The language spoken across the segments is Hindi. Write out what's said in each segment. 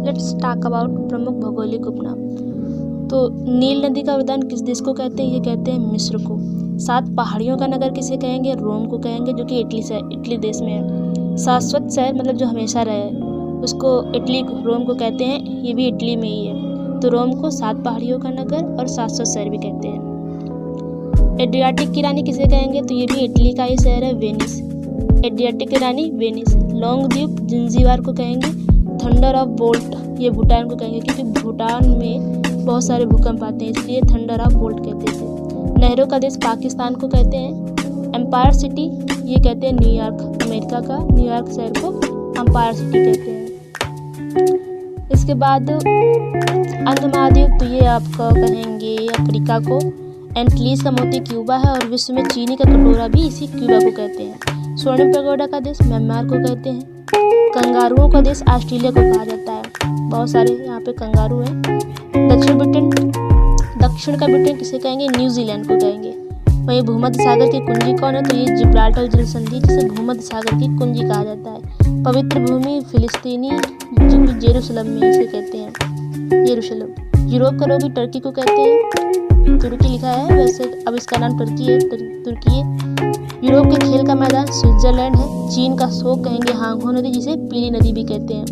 लेट्स टॉक अबाउट प्रमुख भौगोलिक उपनाम। तो नील नदी का उद्यान किस देश को कहते हैं? ये कहते हैं मिस्र को। 7 पहाड़ियों का नगर किसे कहेंगे? रोम को कहेंगे, जो कि इटली देश में है। शाश्वत शहर मतलब जो हमेशा रहे, उसको रोम को कहते हैं, ये भी इटली में ही है। तो रोम को 7 पहाड़ियों का नगर और शाश्वत शहर भी कहते हैं। एड्रियाटिक की रानी किसे कहेंगे? तो ये भी इटली का ही शहर है, वेनिस। एड्रियाटिक की रानी वेनिस। लॉन्ग द्वीप जिंजीबार को कहेंगे। थंडर ऑफ बोल्ट ये भूटान को कहेंगे, क्योंकि भूटान में बहुत सारे भूकंप आते हैं, इसलिए थंडर ऑफ बोल्ट कहते हैं। नहरों का देश पाकिस्तान को कहते हैं। एम्पायर सिटी ये कहते हैं न्यूयॉर्क, अमेरिका का न्यूयॉर्क शहर को एम्पायर सिटी कहते हैं। इसके बाद अंध महाद्वीप, तो ये आपका कहेंगे अफ्रीका को। एंटीलीज का मोती क्यूबा है, और विश्व में चीनी का कटोरा भी इसी क्यूबा को कहते हैं। स्वर्ण पैगोडा का देश म्यांमार को कहते हैं। कंगारुओं का देश ऑस्ट्रेलिया को कहा जाता है, बहुत सारे यहाँ पे कंगारू हैं। दक्षिण का ब्रिटेन किसे कहेंगे? न्यूजीलैंड को कहेंगे। वहीं भूमध्य सागर की कुंजी कौन है? तो ये जिब्राल्टर जल संधि, जिसे भूमध्य सागर की कुंजी कहा जाता है। पवित्र भूमि फिलिस्तीनी, जो कि जेरूशलम में इसे कहते हैं, जेरूशलम। यूरोप का रोगी टर्की को कहते हैं, तुर्की लिखा है, वैसे अब इसका नाम तुर्की है। यूरोप के खेल का मैदान स्विट्जरलैंड है। चीन का शोक कहेंगे हांगहो नदी, जिसे पीली नदी भी कहते हैं।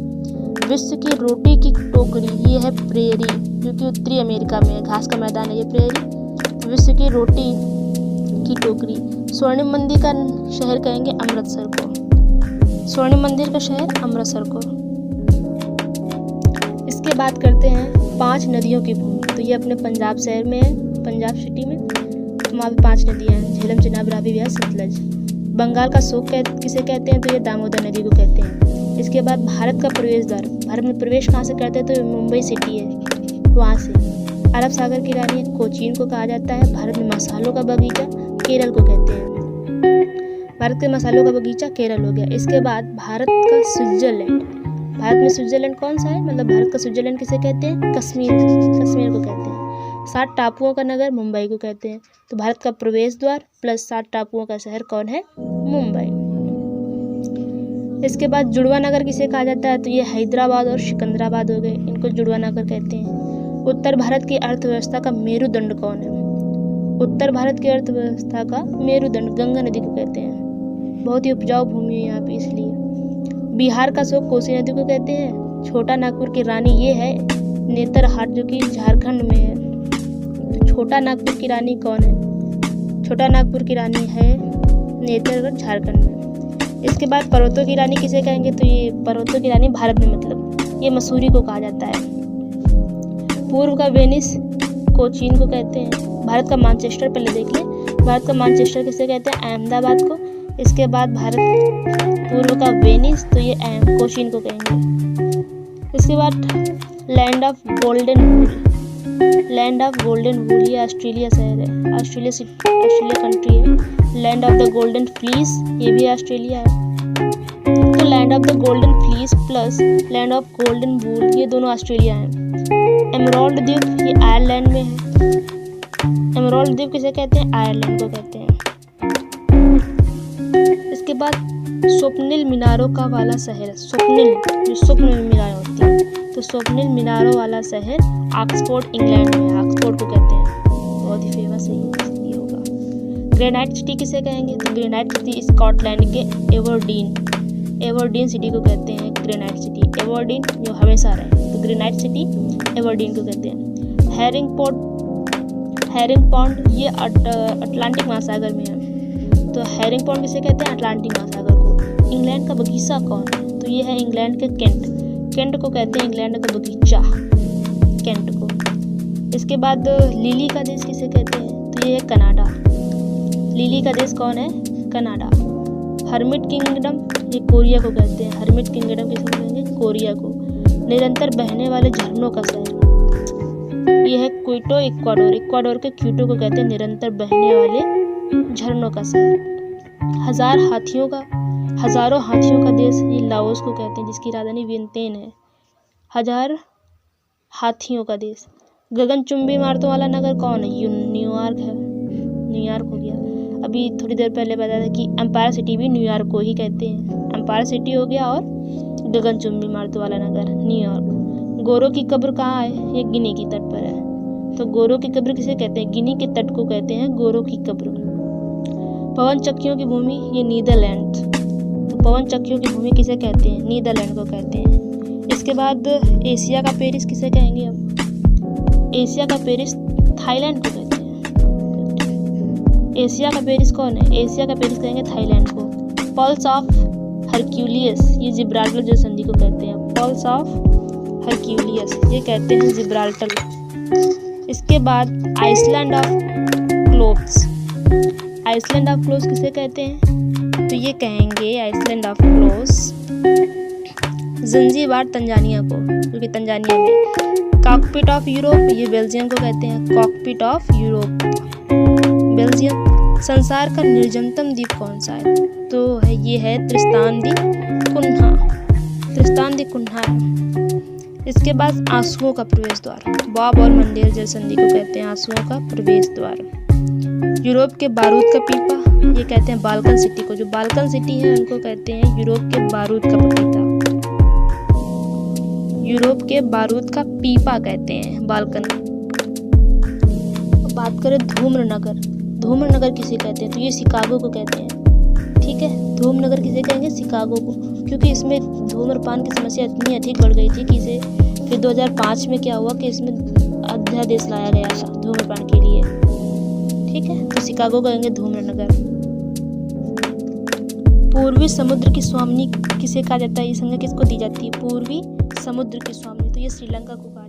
विश्व की रोटी की टोकरी ये है प्रेरी, जो कि उत्तरी अमेरिका में है, घास का मैदान है ये प्रेरी। विश्व की रोटी की टोकरी। स्वर्णिम मंदिर का शहर कहेंगे अमृतसर को। स्वर्णिम मंदिर का शहर अमृतसर को। इसके बाद करते हैं 5 नदियों की भूमि। तो ये अपने पंजाब शहर में है, पंजाब सिटी में। वहाँ पे 5 नदियाँ हैं, झेलम, चिनाब, रावी, ब्यास, सतलज। बंगाल का शोक किसे कहते हैं? तो ये दामोदर नदी को कहते हैं। इसके बाद भारत का प्रवेश द्वार, भारत में प्रवेश कहाँ से करते हैं? तो मुंबई सिटी है, वहाँ से। अरब सागर की रानी कोचीन को कहा जाता है। भारत में मसालों का बगीचा केरल को कहते हैं। भारत के मसालों का बगीचा केरल हो गया। इसके बाद भारत का स्विट्जरलैंड, भारत में स्विट्जरलैंड कौन सा है? मतलब भारत का स्विट्जरलैंड किसे कहते हैं? कश्मीर को कहते हैं। 7 टापुओं का नगर मुंबई को कहते हैं। तो भारत का प्रवेश द्वार प्लस 7 टापुओं का शहर कौन है? मुंबई। इसके बाद जुड़वा नगर किसे कहा जाता है? तो ये हैदराबाद और सिकंदराबाद हो गए, इनको जुड़वा नगर कहते हैं। उत्तर भारत की अर्थव्यवस्था का मेरुदंड कौन है? उत्तर भारत की अर्थव्यवस्था का मेरुदंड गंगा नदी को कहते हैं। बहुत ही उपजाऊ भूमि है यहाँ पे, इसलिए। बिहार का शोक कोसी नदी को कहते हैं। छोटा नागपुर की रानी ये है नेतरहाट, जो कि झारखंड में है। तो छोटा नागपुर की रानी कौन है? छोटा नागपुर की रानी है नेतरगढ़, झारखंड में। इसके बाद पर्वतों की रानी किसे कहेंगे? तो ये पर्वतों की रानी भारत में, मतलब ये मसूरी को कहा जाता है। पूर्व का वेनिस कोचीन को कहते हैं। भारत का मैनचेस्टर पहले देख लें, भारत का मैनचेस्टर किसे कहते हैं? अहमदाबाद को। इसके बाद भारत पूर्व का वेनिस, तो ये कोचीन को कहेंगे। इसके बाद लैंड ऑफ गोल्डन वूल ये ऑस्ट्रेलिया शहर है, ऑस्ट्रेलिया कंट्री है। Land of the golden fleece ये भी ऑस्ट्रेलिया है। तो land of the golden fleece plus land of golden wool ये दोनों ऑस्ट्रेलिया हैं। एमराल्ड द्वीप ये आयरलैंड में है। एमराल्ड द्वीप किसे कहते हैं? आयरलैंड को कहते हैं। इसके बाद स्वप्निल मीनारों का वाला शहर, स्वप्निल जो स्वप्न में मीनार होती है, तो स्वप्निल मीनारों वाला शहर ऑक्सफोर्ड इंग्लैंड में है, ऑक्सफोर्ड को कहते हैं। बहुत ही फेमस है ये होगा। ग्रेनाइट सिटी किसे कहेंगे? तो ग्रेनाइट सिटी स्कॉटलैंड के एवर्डीन सिटी को कहते हैं। ग्रेनाइट सिटी एवर्डीन जो हमेशा रहे, तो ग्रेनाइट सिटी एवर्डीन को कहते हैं। हैरिंग पॉन्ड ये अटलांटिक महासागर में है। तो हैरिंग पॉन्ड किसे कहते हैं? अटलांटिक महासागर को। इंग्लैंड का बगीचा कौन है? तो ये है इंग्लैंड के केंट को कहते हैं, इंग्लैंड का बगीचा केंट को। इसके बाद लिली का देश किसे कहते हैं? तो ये है कनाडा। लिली का देश कौन है? कनाडा। हर्मिट किंगडम ये कोरिया को कहते हैं। हर्मिट किंगडम किसे कहेंगे? कोरिया को। निरंतर बहने वाले झरनों का शहर ये है क्विटो, इक्वाडोर के क्यूटो को कहते हैं निरंतर बहने वाले झरनों का शहर। हजारों हाथियों का देश ये लाओस को कहते हैं, जिसकी राजधानी वियंतियन है। 1000 हाथियों का देश। गगनचुंबी इमारतों वाला नगर कौन है? न्यूयॉर्क है, न्यूयॉर्क हो गया। अभी थोड़ी देर पहले बताया था कि एम्पायर सिटी भी न्यूयॉर्क को ही कहते हैं। एम्पायर सिटी हो गया और गगनचुंबी इमारतों वाला नगर न्यूयॉर्क। गोरो की कब्र कहाँ है? ये गिनी की तट पर है। तो गोरो की कब्र किसे कहते हैं? गिनी के तट को कहते हैं गोरो की कब्र। पवन चक्कियों की भूमि, ये नीदरलैंड। तो पवन चक्कियों की भूमि किसे कहते हैं? नीदरलैंड को कहते हैं। इसके बाद एशिया का पेरिस किसे कहेंगे अब? एशिया का पेरिस थाईलैंड को कहते हैं। एशिया का पेरिस कौन है? एशिया का पेरिस कहेंगे थाईलैंड को। पल्स ऑफ हरक्यूलियस, ये जिब्राल्टर जलसंधि को कहते हैं। पल्स ऑफ हरक्यूलियस, ये कहते हैं जिब्राल्टर। इसके बाद island of cloves. Island of cloves किसे कहते हैं? तो ये कहेंगे island of cloves Zanzibar Tanzania को, जो कि तंजानिया में। कॉकपिट ऑफ यूरोप, ये बेल्जियम को कहते हैं। Cockpit of Europe, Belgium. संसार का निर्जनतम द्वीप कौन सा है? तो ये है त्रिस्तान दी कुन्हा। त्रिस्तान दी कुन्हा। इसके बाद आंसुओं का प्रवेश द्वार, बॉब और मंडेल जलसंधि को कहते हैं आंसुओं का प्रवेश द्वार। यूरोप के बारूद का पीपा, ये कहते हैं बाल्कन सिटी को। जो बाल्कन सिटी है उनको कहते हैं यूरोप के बारूद का पपीता। यूरोप के बारूद का पीपा कहते हैं बाल्कन। बात करें धूम्रनगर। धूम्रनगर किसे कहते हैं? तो ये शिकागो को कहते हैं। ठीक है, धूम्रनगर किसे कहेंगे? शिकागो को, क्योंकि इसमें धूम्रपान की समस्या इतनी अधिक बढ़ गई थी कि इसे फिर 2005 में क्या हुआ कि इसमें अध्यादेश लाया गया था धूम्रपान के लिए। ठीक है, तो शिकागो कहेंगे धूम्रनगर। पूर्वी समुद्र की स्वामिनी किसे कहा जाता है? ये संज्ञा किसको दी जाती है? पूर्वी समुद्र की स्वामिनी, तो ये श्रीलंका को कहा